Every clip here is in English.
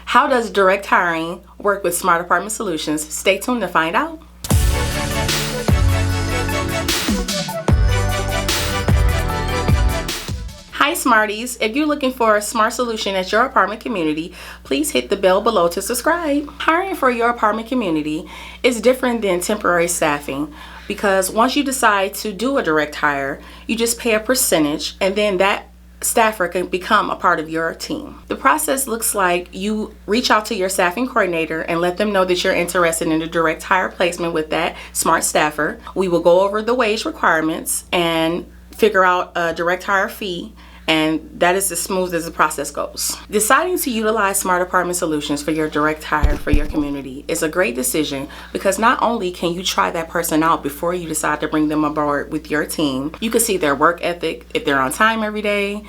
How does direct hiring work with Smart Apartment Solutions? Stay tuned to find out. Hi Smarties, if you're looking for a smart solution at your apartment community, please hit the bell below to subscribe. Hiring for your apartment community is different than temporary staffing because once you decide to do a direct hire, you just pay a percentage and then that staffer can become a part of your team. The process looks like you reach out to your staffing coordinator and let them know that you're interested in a direct hire placement with that smart staffer. We will go over the wage requirements and figure out a direct hire fee, and that is as smooth as the process goes. Deciding to utilize Smart Apartment Solutions for your direct hire for your community is a great decision because not only can you try that person out before you decide to bring them aboard with your team, you can see their work ethic, if they're on time every day,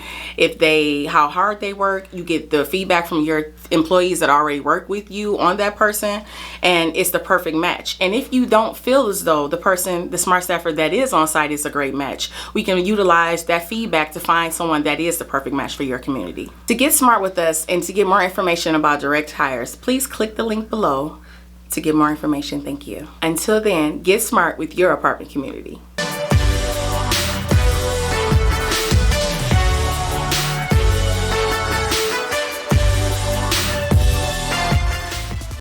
how hard they work. You get the feedback from your employees that already work with you on that person, and it's the perfect match. And if you don't feel as though the smart staffer that is on site is a great match, we can utilize that feedback to find someone that is the perfect match for your community. To get smart with us and to get more information about direct hires, please click the link below to get more information. Thank you. Until then, get smart with your apartment community.